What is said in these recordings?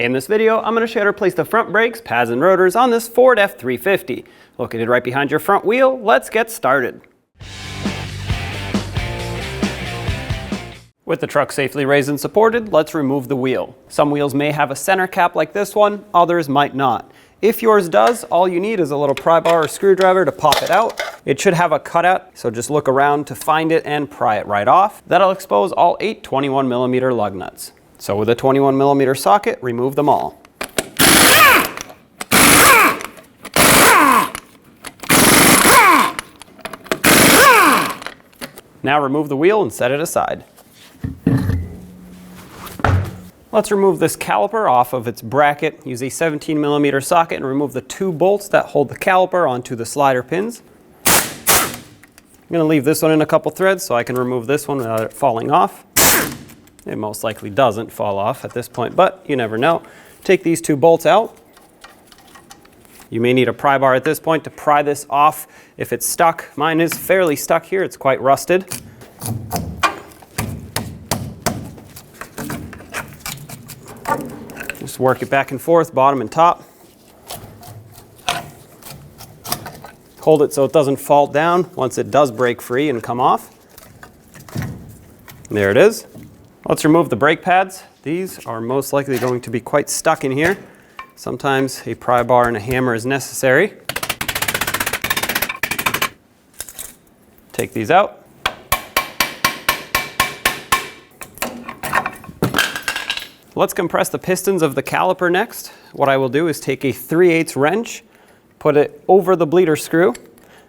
In this video, I'm going to show you how to replace the front brakes, pads, and rotors on this Ford F-350. Located right behind your front wheel, let's get started. With the truck safely raised and supported, let's remove the wheel. Some wheels may have a center cap like this one, others might not. If yours does, all you need is a little pry bar or screwdriver to pop it out. It should have a cutout, so just look around to find it and pry it right off. That'll expose all 8 21mm lug nuts. So with a 21mm socket, remove them all. Now remove the wheel and set it aside. Let's remove this caliper off of its bracket. Use a 17mm socket and remove the 2 bolts that hold the caliper onto the slider pins. I'm going to leave this one in a couple threads so I can remove this one without it falling off. It most likely doesn't fall off at this point, but you never know. Take these 2 bolts out. You may need a pry bar at this point to pry this off if it's stuck. Mine is fairly stuck here, it's quite rusted. Just work it back and forth, bottom and top. Hold it so it doesn't fall down once it does break free and come off. There it is. Let's remove the brake pads. These are most likely going to be quite stuck in here. Sometimes a pry bar and a hammer is necessary. Take these out. Let's compress the pistons of the caliper next. What I will do is take a 3/8 wrench, put it over the bleeder screw,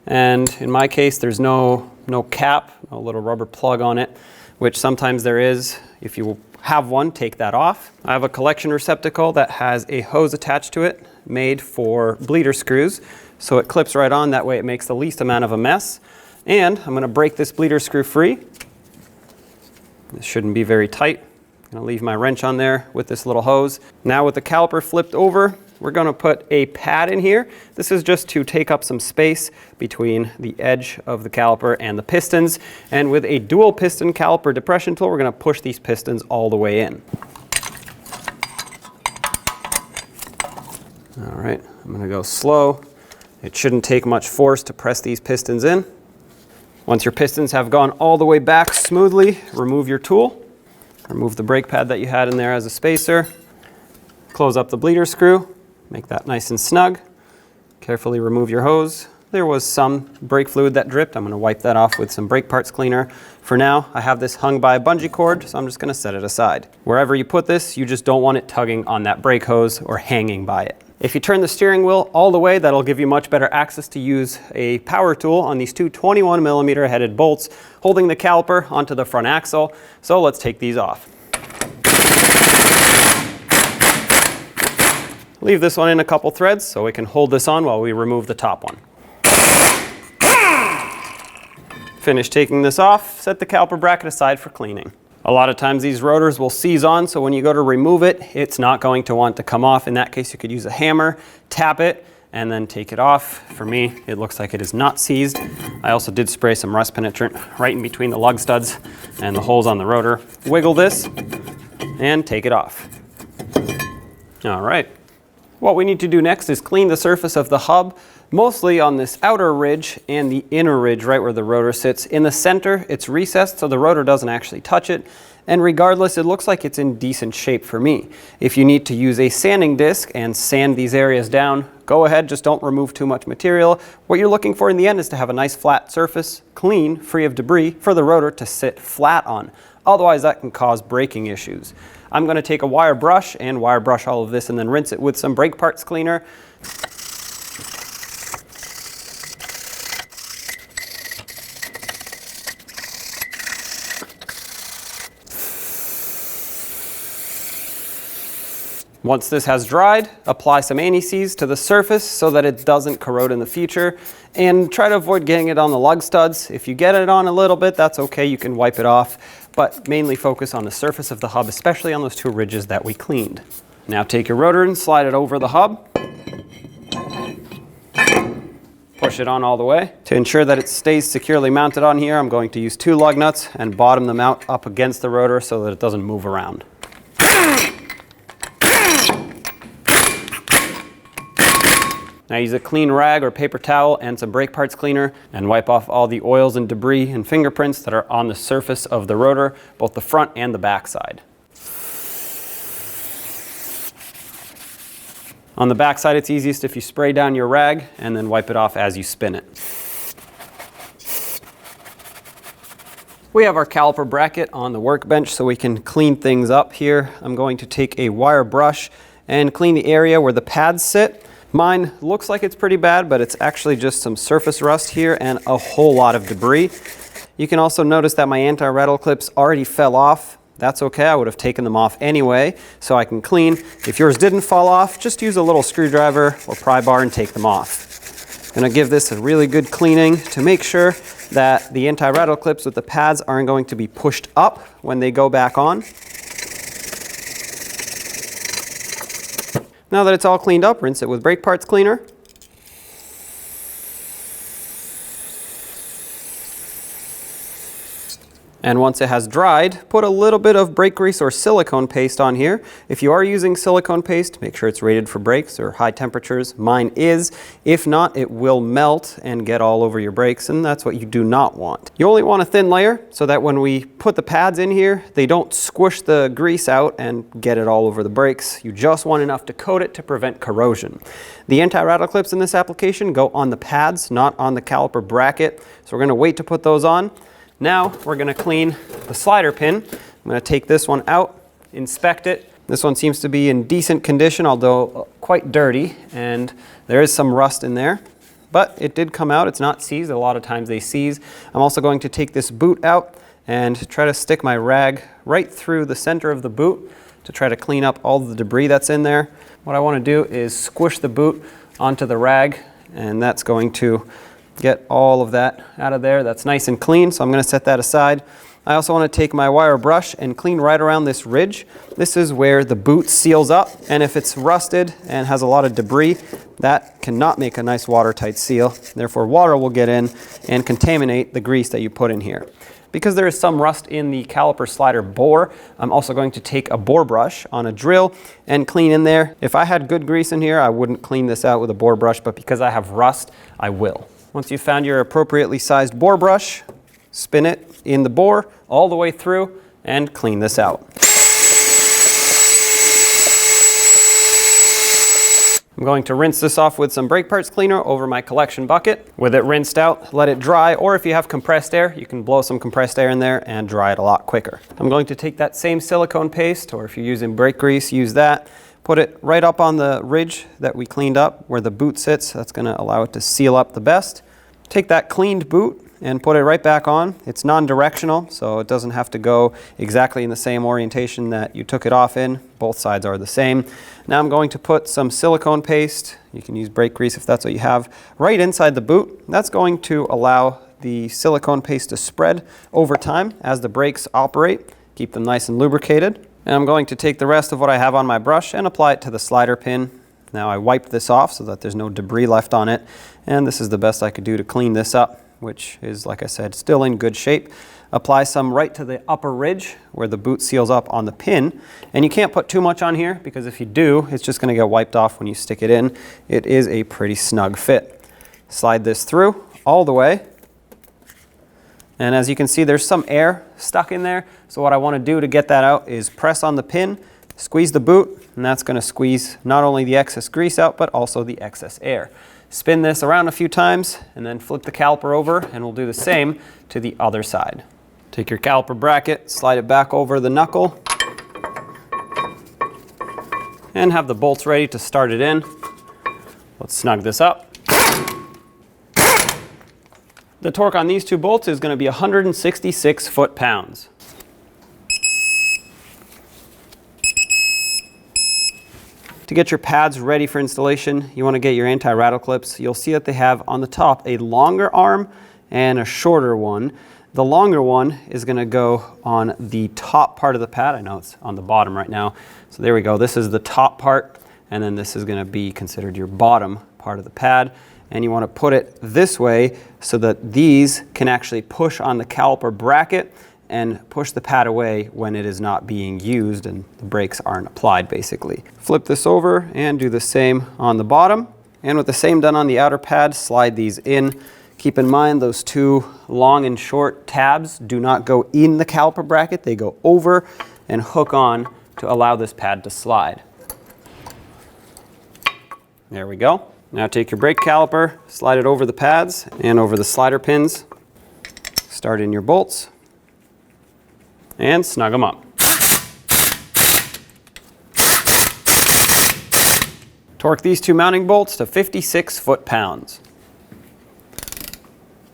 and in my case there's no cap, no little rubber plug on it, which sometimes there is. If you have one, take that off. I have a collection receptacle that has a hose attached to it made for bleeder screws, so it clips right on, that way it makes the least amount of a mess. And I'm going to break this bleeder screw free. This shouldn't be very tight. I'm going to leave my wrench on there with this little hose. Now with the caliper flipped over, we're going to put a pad in here. This is just to take up some space between the edge of the caliper and the pistons. And with a dual piston caliper depression tool, we're going to push these pistons all the way in. All right, I'm going to go slow. It shouldn't take much force to press these pistons in. Once your pistons have gone all the way back smoothly, remove your tool. Remove the brake pad that you had in there as a spacer. Close up the bleeder screw. Make that nice and snug. Carefully remove your hose. There was some brake fluid that dripped. I'm going to wipe that off with some brake parts cleaner. For now, I have this hung by a bungee cord, so I'm just going to set it aside. Wherever you put this, you just don't want it tugging on that brake hose or hanging by it. If you turn the steering wheel all the way, that'll give you much better access to use a power tool on these 2 21mm headed bolts holding the caliper onto the front axle. So let's take these off. Leave this one in a couple threads so we can hold this on while we remove the top one. Finish taking this off, set the caliper bracket aside for cleaning. A lot of times these rotors will seize on, so when you go to remove it, it's not going to want to come off. In that case, you could use a hammer, tap it, and then take it off. For me, it looks like it is not seized. I also did spray some rust penetrant right in between the lug studs and the holes on the rotor. Wiggle this and take it off. All right. What we need to do next is clean the surface of the hub, mostly on this outer ridge and the inner ridge right where the rotor sits. In the center, it's recessed so the rotor doesn't actually touch it. And regardless, it looks like it's in decent shape for me. If you need to use a sanding disc and sand these areas down, go ahead, just don't remove too much material. What you're looking for in the end is to have a nice flat surface, clean, free of debris, for the rotor to sit flat on. Otherwise, that can cause braking issues. I'm going to take a wire brush and wire brush all of this and then rinse it with some brake parts cleaner. Once this has dried, apply some anti-seize to the surface so that it doesn't corrode in the future, and try to avoid getting it on the lug studs. If you get it on a little bit, that's okay, you can wipe it off, but mainly focus on the surface of the hub, especially on those 2 ridges that we cleaned. Now take your rotor and slide it over the hub. Push it on all the way. To ensure that it stays securely mounted on here, I'm going to use 2 lug nuts and bottom them out up against the rotor so that it doesn't move around. Now use a clean rag or paper towel and some brake parts cleaner and wipe off all the oils and debris and fingerprints that are on the surface of the rotor, both the front and the back side. On the back side, it's easiest if you spray down your rag and then wipe it off as you spin it. We have our caliper bracket on the workbench so we can clean things up here. I'm going to take a wire brush and clean the area where the pads sit. Mine looks like it's pretty bad, but it's actually just some surface rust here and a whole lot of debris. You can also notice that my anti-rattle clips already fell off. That's okay, I would have taken them off anyway, so I can clean. If yours didn't fall off, just use a little screwdriver or pry bar and take them off. I'm gonna give this a really good cleaning to make sure that the anti-rattle clips with the pads aren't going to be pushed up when they go back on. Now that it's all cleaned up, rinse it with brake parts cleaner. And once it has dried, put a little bit of brake grease or silicone paste on here. If you are using silicone paste, make sure it's rated for brakes or high temperatures. Mine is. If not, it will melt and get all over your brakes, and that's what you do not want. You only want a thin layer so that when we put the pads in here, they don't squish the grease out and get it all over the brakes. You just want enough to coat it to prevent corrosion. The anti-rattle clips in this application go on the pads, not on the caliper bracket. So we're going to wait to put those on. Now we're going to clean the slider pin. I'm going to take this one out, inspect it. This one seems to be in decent condition, although quite dirty, and there is some rust in there. But it did come out. It's not seized. A lot of times they seize. I'm also going to take this boot out and try to stick my rag right through the center of the boot to try to clean up all the debris that's in there. What I want to do is squish the boot onto the rag, and that's going to get all of that out of there. That's nice and clean, so I'm going to set that aside. I also want to take my wire brush and clean right around this ridge. This is where the boot seals up, and if it's rusted and has a lot of debris, that cannot make a nice watertight seal. Therefore, water will get in and contaminate the grease that you put in here. Because there is some rust in the caliper slider bore, I'm also going to take a bore brush on a drill and clean in there. If I had good grease in here, I wouldn't clean this out with a bore brush, but because I have rust, I will. Once you've found your appropriately sized bore brush, spin it in the bore all the way through and clean this out. I'm going to rinse this off with some brake parts cleaner over my collection bucket. With it rinsed out, let it dry, or if you have compressed air, you can blow some compressed air in there and dry it a lot quicker. I'm going to take that same silicone paste, or if you're using brake grease, use that. Put it right up on the ridge that we cleaned up where the boot sits. That's going to allow it to seal up the best. Take that cleaned boot and put it right back on. It's non-directional, so it doesn't have to go exactly in the same orientation that you took it off in. Both sides are the same. Now I'm going to put some silicone paste, you can use brake grease if that's what you have, right inside the boot. That's going to allow the silicone paste to spread over time as the brakes operate, keep them nice and lubricated. And I'm going to take the rest of what I have on my brush and apply it to the slider pin. Now I wiped this off so that there's no debris left on it, and this is the best I could do to clean this up, which is, like I said, still in good shape. Apply some right to the upper ridge where the boot seals up on the pin, and you can't put too much on here because if you do, it's just going to get wiped off when you stick it in. It is a pretty snug fit. Slide this through all the way. And as you can see, there's some air stuck in there. So what I want to do to get that out is press on the pin, squeeze the boot, and that's going to squeeze not only the excess grease out, but also the excess air. Spin this around a few times and then flip the caliper over, and we'll do the same to the other side. Take your caliper bracket, slide it back over the knuckle, and have the bolts ready to start it in. Let's snug this up. The torque on these two bolts is going to be 166 foot-pounds. To get your pads ready for installation, you want to get your anti-rattle clips. You'll see that they have on the top a longer arm and a shorter one. The longer one is going to go on the top part of the pad. I know it's on the bottom right now. So there we go. This is the top part, and then this is going to be considered your bottom part of the pad. And you want to put it this way so that these can actually push on the caliper bracket and push the pad away when it is not being used and the brakes aren't applied, basically. Flip this over and do the same on the bottom. And with the same done on the outer pad, slide these in. Keep in mind those two long and short tabs do not go in the caliper bracket, they go over and hook on to allow this pad to slide. There we go. Now take your brake caliper, slide it over the pads and over the slider pins. Start in your bolts and snug them up. Torque these two mounting bolts to 56 foot-pounds.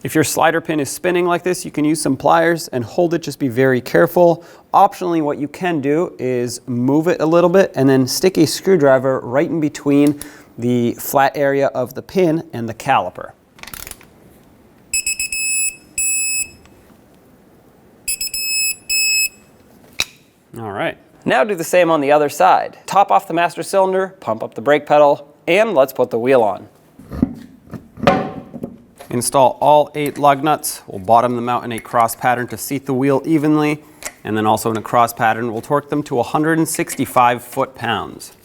If your slider pin is spinning like this, you can use some pliers and hold it, just be very careful. Optionally, what you can do is move it a little bit and then stick a screwdriver right in between the flat area of the pin and the caliper. All right. Now do the same on the other side. Top off the master cylinder, pump up the brake pedal, and let's put the wheel on. Install all 8 lug nuts. We'll bottom them out in a cross pattern to seat the wheel evenly, and then also in a cross pattern, we'll torque them to 165 foot-pounds.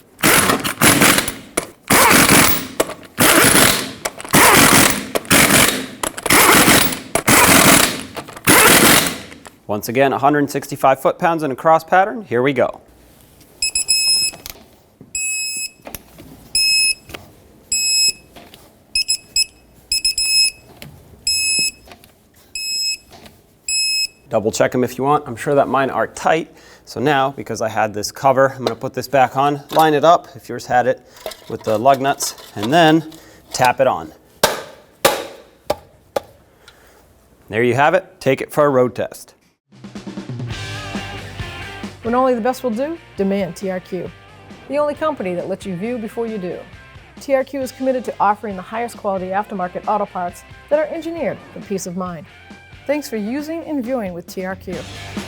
Once again, 165 foot-pounds in a cross pattern. Here we go. Double check them if you want. I'm sure that mine are tight. So now, because I had this cover, I'm going to put this back on, line it up, if yours had it, with the lug nuts, and then tap it on. There you have it. Take it for a road test. When only the best will do, demand TRQ. The only company that lets you view before you do. TRQ is committed to offering the highest quality aftermarket auto parts that are engineered for peace of mind. Thanks for using and viewing with TRQ.